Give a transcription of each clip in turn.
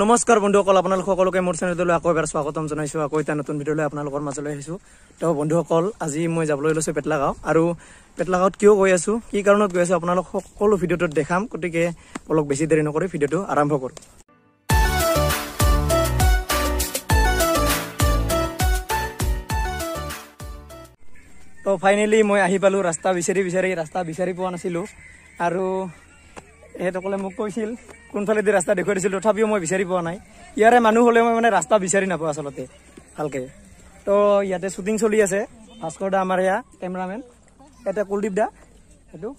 নমস্কাৰ বন্ধুসকল, আপোনালোক সকলোকে মোৰ চেনেললৈ আকৌ এবাৰ স্বাগতম জনাইছোঁ। আকৌ এটা নতুন ভিডিঅ'লৈ আপোনালোকৰ মাজলৈ আহিছোঁ। তো বন্ধুসকল, আজি মই যাবলৈ লৈছোঁ পেটলাগাঁও। আৰু পেটলাগাঁৱত কিয় গৈ আছোঁ, কি কাৰণত গৈ আছোঁ, আপোনালোক সকলো ভিডিঅ'টোত দেখাম। গতিকে অলপ বেছি দেৰি নকৰি ভিডিঅ'টো আৰম্ভ কৰোঁ। তো ফাইনেলি মই আহি পালোঁ। ৰাস্তা বিচাৰি পোৱা নাছিলোঁ। আৰু এহেঁতসকলে মোক কৈছিল কোনফালেদি ৰাস্তা দেখুৱাই দিছিল, তথাপিও মই বিচাৰি পোৱা নাই। ইয়াৰে মানুহ হ'লে মই মানে ৰাস্তা বিচাৰি নাপাওঁ আচলতে ভালকৈ। তো ইয়াতে শ্বুটিং চলি আছে। ভাস্কৰ দা আমাৰ এয়া কেমেৰামেন, এটা কুলদীপ দা, সেইটো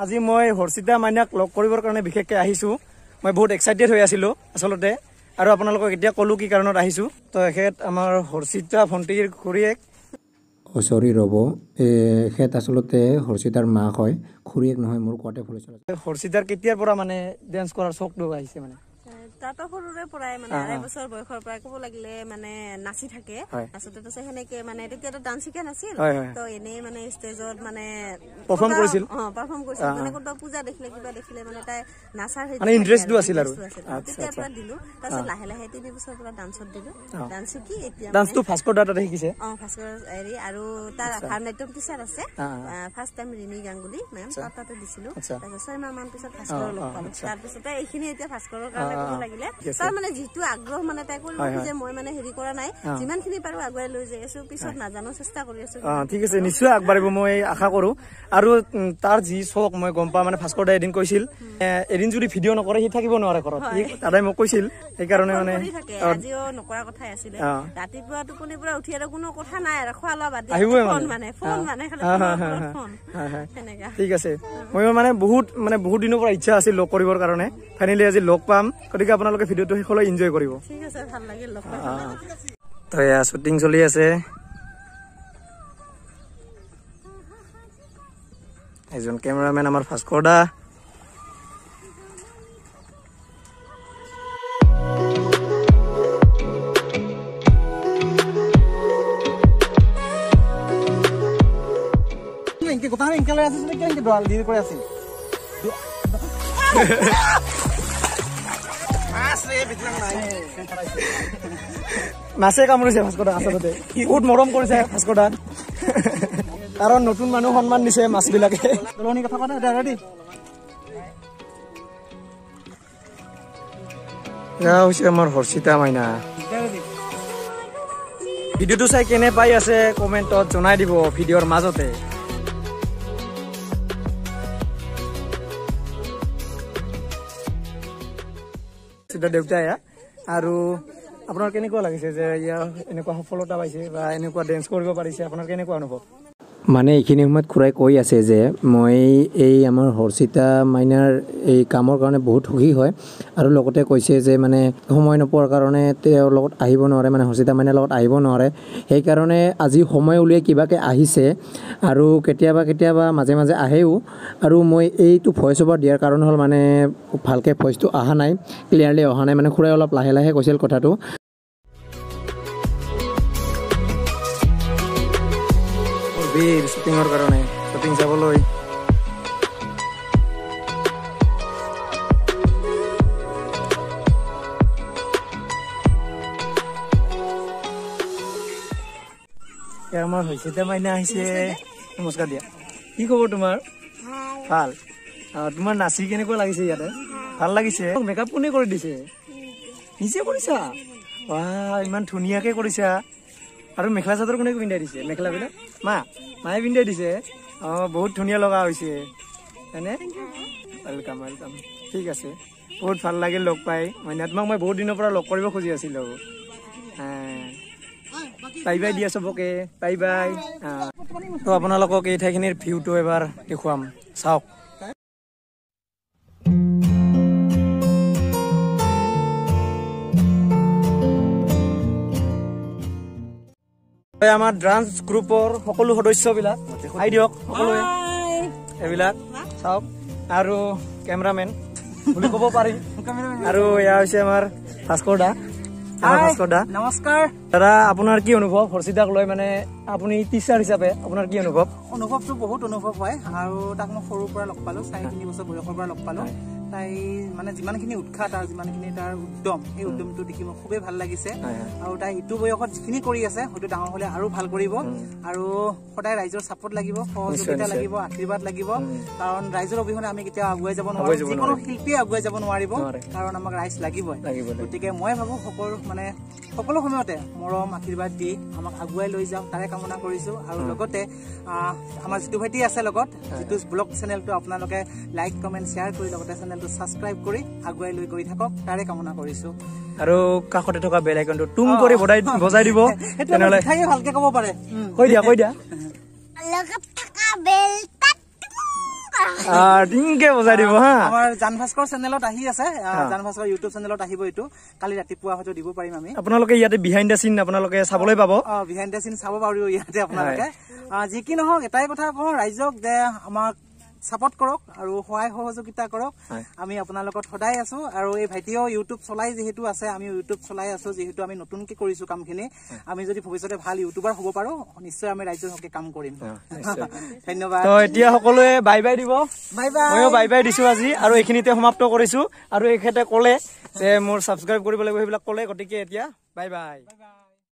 আজি মই হৰ্ষিতা মাইনাক লগ কৰিবৰ কাৰণে বিশেষকৈ আহিছোঁ। মই বহুত এক্সাইটেড হৈ আছিলোঁ আচলতে, আৰু আপোনালোকক এতিয়া ক'লোঁ কি কাৰণত আহিছোঁ। তো এখেত আমাৰ হৰ্ষিতা ভণ্টিৰ খুৰীয়েক। চৰি ৰ'ব, এখেত আচলতে হৰ্ষিতাৰ মাক হয়, খুৰীয়েক নহয়, মোৰ কোৱাতে ভুল হৈছিল। হৰ্ষিতাৰ কেতিয়াৰ পৰা মানে ডেন্স কৰাৰ চখটো আহিছে? মানে তাতো সৰুৰে পৰাই মানে 2.5 বছৰ বয়সৰ পৰাই ক'ব লাগিলে মানে নাচি থাকে। নাচোতে সেনেকে মানে তেতিয়াতো ডান্স শিকা নাছিল, তো এনেই মানে ষ্টেজত মানে পাৰফৰ্ম কৰিছিল। মানে কোনোবা পূজা দেখিলে কিবা দেখিলে মানে তাই নাচাৰ মানে ইণ্টাৰেষ্টটো আছিল আৰু তেতিয়াৰ পৰা দিলোঁ। তাৰপিছত লাহে লাহে 3 বছৰ পৰা ডান্সত দিলোঁ। ডান্স শিকি এতিয়া ডান্সটো ভাস্কৰ দা তাতে শিকিছে। ভাস্কৰ হেৰি আৰু তাৰ ভাৰতনাট্যম টিচাৰ আছে। First time Rimi Ganguly ma'am, তাতে দিছিলোঁ। তাৰপিছত 6 মাহ মান পিছত ভাস্কৰৰ লগ পালোঁ। তাৰপিছতে এইখিনি এতিয়া ভাস্কৰৰ কাৰণে ক'ব লাগিলে তাৰ মানে যিটো আগ্ৰহ মানে তাই কৰিব যে মই মানে হেৰি কৰা নাই, যিমানখিনি পাৰোঁ আগুৱাই লৈ যাই আছোঁ। পিছত নাজানো, চেষ্টা কৰি আছোঁ। ঠিক আছে, নিশ্চয় আগবাঢ়িব মই আশা কৰোঁ। আৰু তাৰ যি চখ মই গম পাওঁ, মানে ভাস্কৰ দাই এদিন কৈছিল এদিন যদি ভিডিঅ' নকৰে সি থাকিব নোৱাৰে ঘৰত। দাদাই মোক কৈছিল, সেইকাৰণে মানে আজিও নকৰা কথাই আছিলে। ৰাতিপুৱা টোপনিৰ পৰা উঠি আৰু কোনো কথা নাই আৰু খোৱা লোৱা বাদ আহিবই মানে ঠিক আছে। মই মানে বহুত দিনৰ পৰা ইচ্ছা আছিল লগ কৰিবৰ কাৰণে। ফাইনেলি আজি লগ পাম। গতিকে আপোনালোকে ভিডিঅ'টো শেষলৈ এনজয় কৰিব। ঠিক আছে, ভাল লাগিল লগ পাই। তো এয়া শ্বুটিং চলি আছে। এজন কেমেৰামেন আমাৰ ভাস্কৰ দা। মাছে কামুৰিছে ভাস্কৰ দা, আচলতে বহুত মৰম কৰিছে ভাস্কৰ দাক, কাৰণ নতুন মানুহ সন্মান দিছে মাছ বিলাকে। হৈছে আমাৰ হৰ্ষিতা মাইনা। ভিডিঅ'টো চাই কেনে পাই আছে কমেণ্টত জনাই দিব ভিডিঅ'ৰ মাজতে। দেউতা এয়া। আৰু আপোনাৰ কেনেকুৱা লাগিছে যে ইয়াৰ এনেকুৱা সফলতা পাইছে বা এনেকুৱা ডেন্স কৰিব পাৰিছে, আপোনাৰ কেনেকুৱা অনুভৱ? মানে এইখিনি সময়ত খুৰাই কৈ আছে যে মই এই আমাৰ হৰ্ষিতা মাইনাৰ এই কামৰ কাৰণে বহুত সুখী হয়, আৰু লগতে কৈছে যে মানে সময় নোপোৱাৰ কাৰণে তেওঁৰ লগত আহিব নোৱাৰে, মানে হৰ্ষিতা মাইনাৰ লগত আহিব নোৱাৰে। সেইকাৰণে আজি সময় উলিয়াই কিবাকৈ আহিছে, আৰু কেতিয়াবা মাজে মাজে আহেও। আৰু মই এইটো ভইচ অভাৰ দিয়াৰ কাৰণ হ'ল মানে ভালকৈ ভইচটো অহা নাই, ক্লিয়াৰলি অহা নাই, মানে খুৰাই অলপ লাহে লাহে কৈছিল কথাটো। শ্বুটিঙৰ কাৰণে শ্বুটিং চাবলৈ আমাৰ হৰ্ষিতা মাইনা আহিছে। নমস্কাৰ দিয়া। কি খবৰ তোমাৰ? ভাল। তোমাৰ নাচি কেনেকুৱা লাগিছে? ইয়াতে ভাল লাগিছে। মেকআপ কোনে কৰি দিছে? নিজে কৰিছা? ইমান ধুনীয়াকে কৰিছা। আৰু মেখেলা চাদৰ কোনে পিন্ধাই দিছে? মেখেলাবিলাক মায়ে পিন্ধাই দিছে। বহুত ধুনীয়া লগা হৈছে হয়নে? Welcome welcome. ঠিক আছে, বহুত ভাল লাগিল লগ পাই। মাইনা তোমাক মই বহুত দিনৰ পৰা লগ কৰিব খুজি আছিলোঁ। বাই বাই দিয়া চবকে, বাই বাই। তো আপোনালোকক এই ঠাইখিনিৰ ভিউটো এবাৰ দেখুৱাম, চাওক। আমাৰ ডান্স গ্ৰুপৰ সকলো সদস্যবিলাক আহি দিয়ক, সকলোৱে এইবিলাক চাওক। আৰু কেমেৰামেন বুলি ক'ব পাৰি। আৰু এয়া হৈছে আমাৰ ভাস্কৰ দা। নমস্কাৰ দাদা, আপোনাৰ কি অনুভৱ হৰ্ষিতাক লৈ? মানে আপুনি টিচাৰ হিচাপে আপোনাৰ কি অনুভৱ? অনুভৱটো বহুত অনুভৱ হয়, আৰু তাক মই সৰুৰ পৰা লগ পালোঁ, 4-3 বছৰ বয়সৰ পৰা লগ পালোঁ। তাই মানে যিমানখিনি উৎসাহ তাৰ যিমানখিনি তাৰ উদ্যম এই উদ্যমটো দেখি মোৰ খুবেই ভাল লাগিছে আৰু তাই ইটো বয়সত যিখিনি কৰি আছে হয়তো ডাঙৰ হলে আৰু ভাল কৰিব আৰু সদায় ৰাইজৰ ছাপোৰ্ট লাগিব সহযোগিতা লাগিব আশীৰ্বাদ লাগিব কাৰণ ৰাইজৰ অবিহনে আমি কেতিয়াও আগুৱাই যাব নোৱাৰো যিকোনো শিল্পীয়ে আগুৱাই যাব নোৱাৰিব কাৰণ আমাক ৰাইজ লাগিবই গতিকে মই ভাবো সকলো সময়তে মৰম আশীৰ্বাদ দি আমাক আগুৱাই লৈ যাওক তাৰে কামনা কৰিছো আৰু লগতে আমাৰ যিটো ভাইটি আছে লগত যিটো ব্লগ চেনেলটো আপোনালোকে লাইক কমেণ্ট শ্বেয়াৰ কৰি লগতে চেনেলটো ছাবস্ক্ৰাইব কৰি আগুৱাই লৈ গৈ থাকক তাৰে কামনা কৰিছো আৰু কাষতে থকা বেল আইকনটো টুং কৰি বজাই দিব তেনেহলে ভালকে ক'ব পাৰে কৈ দিয়া লগত থকা বেল টিংকে বজাই দিব হা আমাৰ জান ভাস্কৰ চেনেলত আহি আছে জান ভাস্কৰ ইউটিউব চেনেলত আহিব এইটো কালি ৰাতিপুৱা হয়তো দিব পাৰিম আমি আপোনালোকে ইয়াতে বিহাইণ্ড দ্য চিন আপোনালোকে চাবলৈ পাব বিহাইণ্ড দ্য চিন চাব পাৰিব ইয়াতে আপোনালোকে যি কি নহওক এটাই কথা কওঁ ৰাইজক যে আমাক সাপোর্ট করক আর সহায় সহযোগিতা করক আমি আপনার সদায় আছো আর এই ভাইটিও ইউটিউব চলাই যেহেতু আছে আমি ইউটিউব চলাই আছো যেহেতু আমি নতুনকে কৰিছো কামখিনি আমি যদি ভবিষ্যতে ভাল ইউটিউবাৰ হব পাৰো নিশ্চয় আমি ৰাইজৰ হকে কাম কৰিম ধন্যবাদ তো এতিয়া সকলোৱে বাই বাই দিব বাই বাই ময়ো বাই বাই দিছো আজি আৰু এইখিনিতে সমাপ্ত কৰিছো আৰু এইখেতে ক'লে যে মোৰ সাবস্ক্ৰাইব কৰিব লাগিব সেইবিলাক ক'লে গতিকে এতিয়া বাই বাই